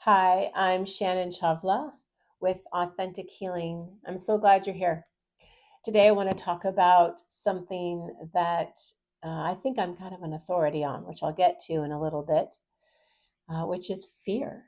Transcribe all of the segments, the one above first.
Hi, I'm Shannon Chavla with Authentic Healing. I'm so glad you're here. Today, I want to talk about something that I think I'm kind of an authority on, which I'll get to in a little bit, which is fear.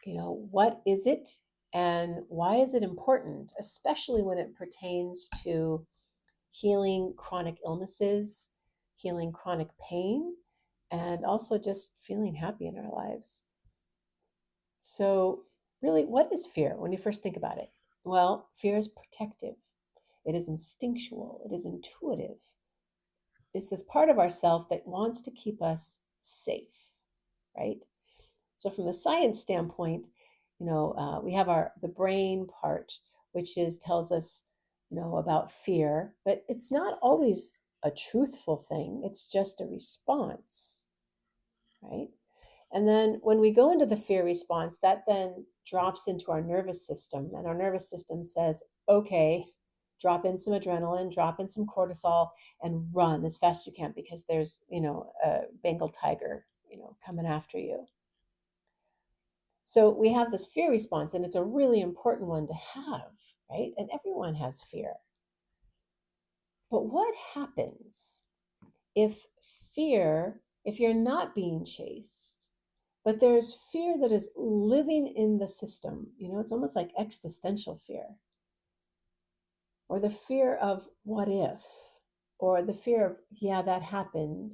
What is it and why is it important, especially when it pertains to healing chronic illnesses, healing chronic pain, and also just feeling happy in our lives? So, really, what is fear when you first think about it? Well, fear is protective, it is instinctual, it is intuitive. It's this part of ourself that wants to keep us safe, right? So, from the science standpoint, we have the brain part, which is tells us, about fear, but it's not always a truthful thing. It's just a response, right? And then when we go into the fear response, that then drops into our nervous system. And our nervous system says, okay, drop in some adrenaline, drop in some cortisol, and run as fast as you can because there's, a Bengal tiger, coming after you. So we have this fear response, and it's a really important one to have, right? And everyone has fear. But what happens if if you're not being chased, but there's fear that is living in the system? It's almost like existential fear, or the fear of what if, or the fear of, yeah, that happened,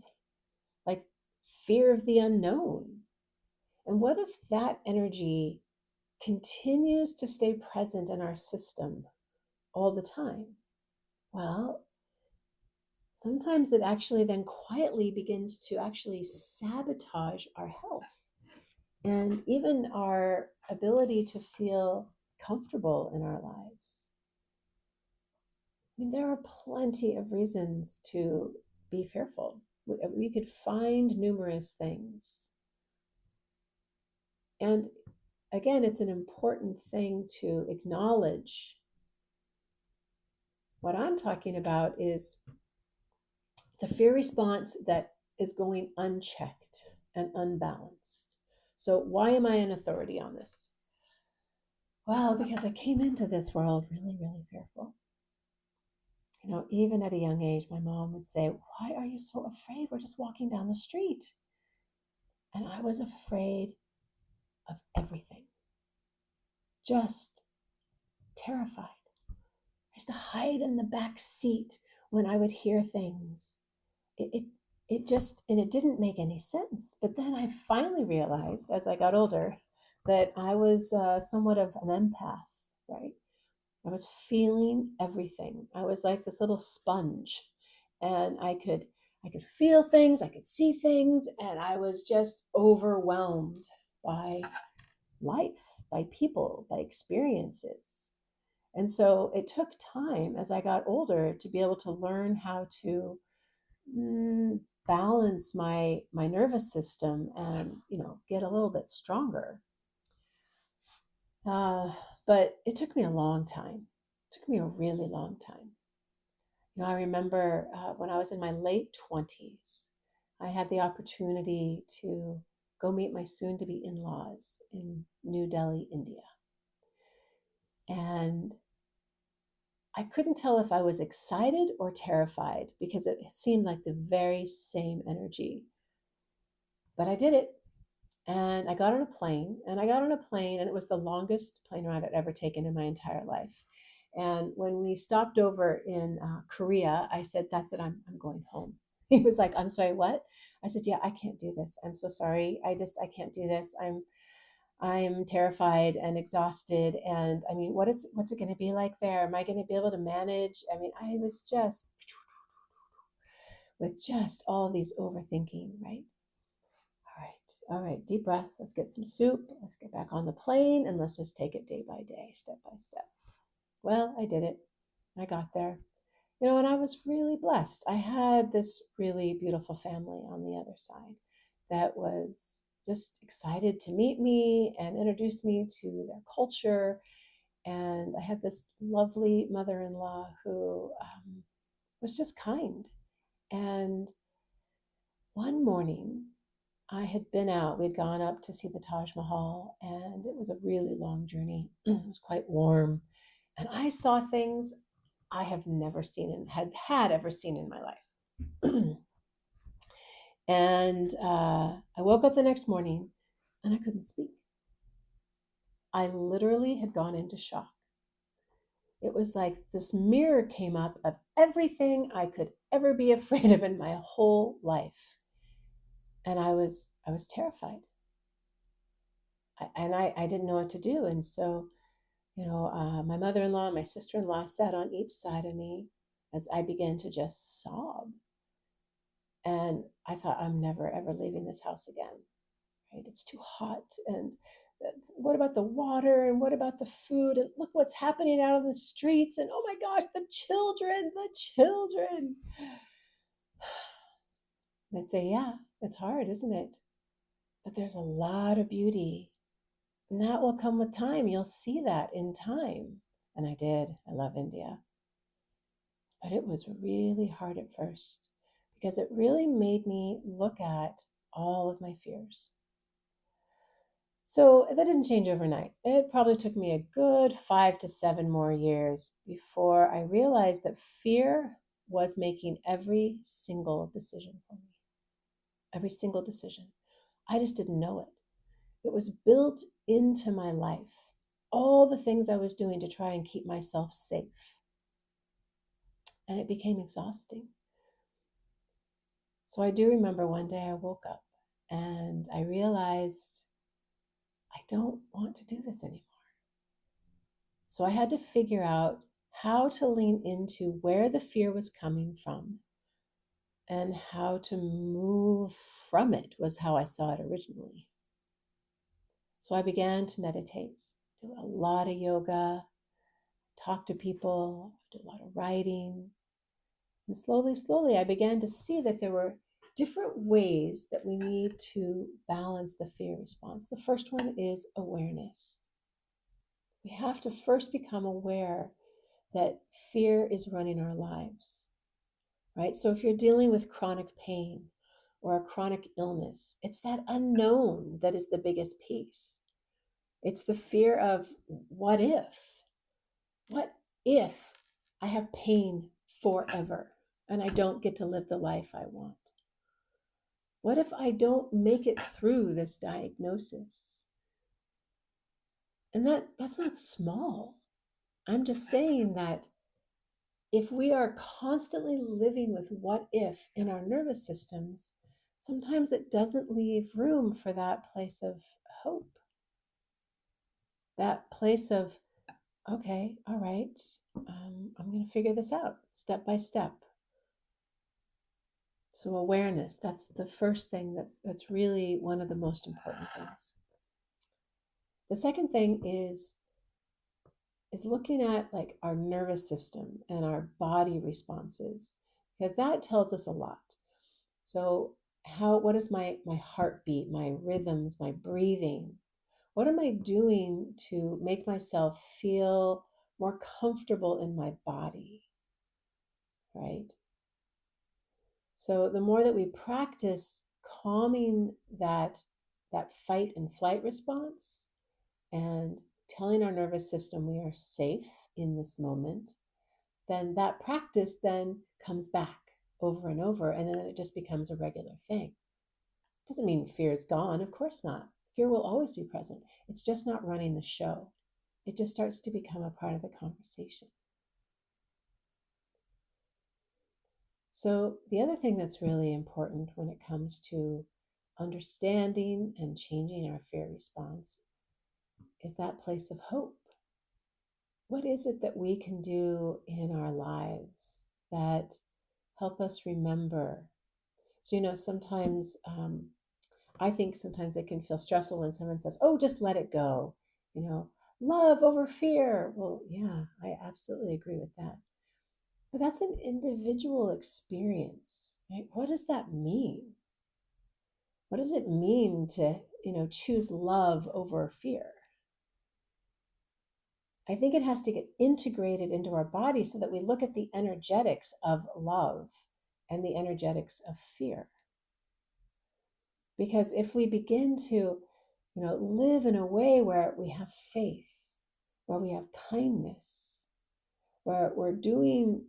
like fear of the unknown. And what if that energy continues to stay present in our system all the time? Well, sometimes it actually then quietly begins to actually sabotage our health and even our ability to feel comfortable in our lives. I mean, there are plenty of reasons to be fearful. We could find numerous things. And again, it's an important thing to acknowledge. What I'm talking about is the fear response that is going unchecked and unbalanced. So, why am I an authority on this? Well, because I came into this world really, really fearful. Even at a young age, my mom would say, "Why are you so afraid? We're just walking down the street." And I was afraid of everything, just terrified. I used to hide in the back seat when I would hear things. It, it, and it didn't make any sense. But then I finally realized as I got older that I was somewhat of an empath, right? I was feeling everything. I was like this little sponge, and I could feel things, I could see things, and I was just overwhelmed by life, by people, by experiences. And so it took time as I got older to be able to learn how to balance my nervous system and get a little bit stronger. Uh, but it took me a long time. It took me a really long time. I remember when I was in my late 20s, I had the opportunity to go meet my soon to be in laws in New Delhi, India. And I couldn't tell if I was excited or terrified because it seemed like the very same energy. But I did it. And I got on a plane, and it was the longest plane ride I'd ever taken in my entire life. And when we stopped over in Korea, I said, "That's it. I'm going home." He was like, "I'm sorry, what?" I said, "Yeah, I can't do this. I'm so sorry. I can't do this. I'm terrified and exhausted. And I mean, what's it going to be like there? Am I going to be able to manage?" I mean, I was just with just all these overthinking, right? All right, deep breath. Let's get some soup. Let's get back on the plane and let's just take it day by day, step by step. Well, I did it. I got there. And I was really blessed. I had this really beautiful family on the other side that was just excited to meet me and introduce me to their culture. And I had this lovely mother in law who was just kind. And one morning, I had been out, we'd gone up to see the Taj Mahal, and it was a really long journey. It was quite warm. And I saw things I have never seen and had ever seen in my life. And I woke up the next morning and I couldn't speak. I literally had gone into shock. It was like this mirror came up of everything I could ever be afraid of in my whole life. And I was terrified. I didn't know what to do. And so, my mother-in-law and my sister-in-law sat on each side of me as I began to just sob. And I thought, I'm never, ever leaving this house again, right? It's too hot. And what about the water? And what about the food? And look what's happening out on the streets. And oh my gosh, the children, the children. I'd say, yeah, it's hard, isn't it? But there's a lot of beauty. And that will come with time. You'll see that in time. And I did. I love India. But it was really hard at first because it really made me look at all of my fears. So that didn't change overnight. It probably took me a good 5 to 7 more years before I realized that fear was making every single decision for me. Every single decision. I just didn't know it. It was built into my life. All the things I was doing to try and keep myself safe. And it became exhausting. So I do remember one day I woke up and I realized I don't want to do this anymore. So I had to figure out how to lean into where the fear was coming from and how to move from it, was how I saw it originally. So I began to meditate, do a lot of yoga, talk to people, do a lot of writing. And slowly, slowly, I began to see that there were different ways that we need to balance the fear response. The first one is awareness. We have to first become aware that fear is running our lives, right? So if you're dealing with chronic pain or a chronic illness, it's that unknown that is the biggest piece. It's the fear of what if? What if I have pain forever and I don't get to live the life I want? What if I don't make it through this diagnosis? And that's not small. I'm just saying that if we are constantly living with what if in our nervous systems, sometimes it doesn't leave room for that place of hope, that place of, okay, all right, I'm going to figure this out step by step. So awareness, that's the first thing that's really one of the most important things. The second thing is looking at like our nervous system and our body responses, because that tells us a lot. So what is my heartbeat, my rhythms, my breathing? What am I doing to make myself feel more comfortable in my body, right? So the more that we practice calming that fight and flight response and telling our nervous system we are safe in this moment, then that practice then comes back over and over, and then it just becomes a regular thing. Doesn't mean fear is gone, of course not. Fear will always be present. It's just not running the show. It just starts to become a part of the conversation. So the other thing that's really important when it comes to understanding and changing our fear response is that place of hope. What is it that we can do in our lives that help us remember? So, sometimes I think sometimes it can feel stressful when someone says, oh, just let it go, you know, love over fear. Well, yeah, I absolutely agree with that. But that's an individual experience, right? What does that mean? What does it mean to, choose love over fear? I think it has to get integrated into our body so that we look at the energetics of love and the energetics of fear. Because if we begin to, live in a way where we have faith, where we have kindness, where we're doing,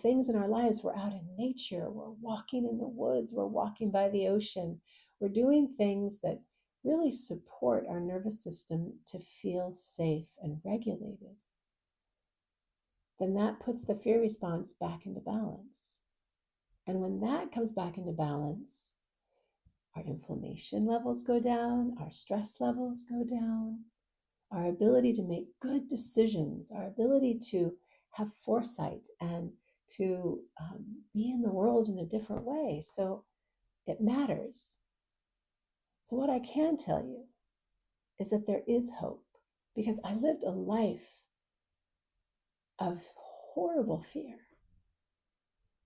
things in our lives, we're out in nature, we're walking in the woods, we're walking by the ocean, we're doing things that really support our nervous system to feel safe and regulated, then that puts the fear response back into balance. And when that comes back into balance, our inflammation levels go down, our stress levels go down, our ability to make good decisions, our ability to have foresight and to be in the world in a different way. So it matters. So, what I can tell you is that there is hope, because I lived a life of horrible fear.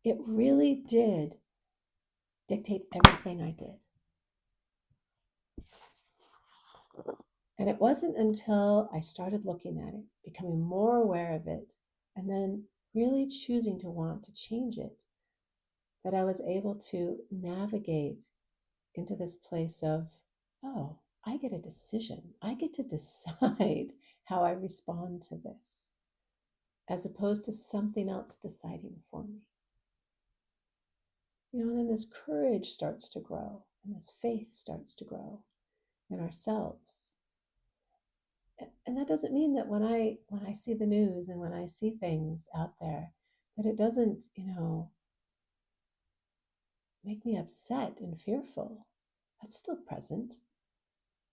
It really did dictate everything I did. And it wasn't until I started looking at it, becoming more aware of it, and then really choosing to want to change it, that I was able to navigate into this place of, oh, I get a decision. I get to decide how I respond to this, as opposed to something else deciding for me. And then this courage starts to grow, and this faith starts to grow in ourselves. And that doesn't mean that when I see the news and when I see things out there, that it doesn't, make me upset and fearful. That's still present.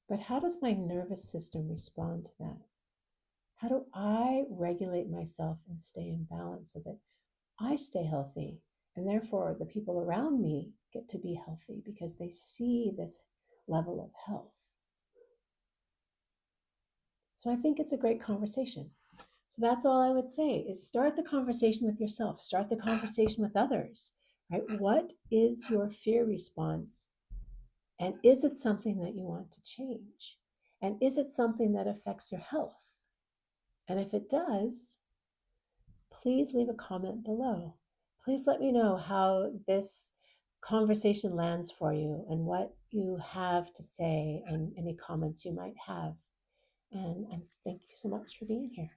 But how does my nervous system respond to that? How do I regulate myself and stay in balance so that I stay healthy, and therefore the people around me get to be healthy because they see this level of health? So I think it's a great conversation. So that's all I would say, is start the conversation with yourself, start the conversation with others, right? What is your fear response? And is it something that you want to change? And is it something that affects your health? And if it does, please leave a comment below. Please let me know how this conversation lands for you and what you have to say and any comments you might have. And thank you so much for being here.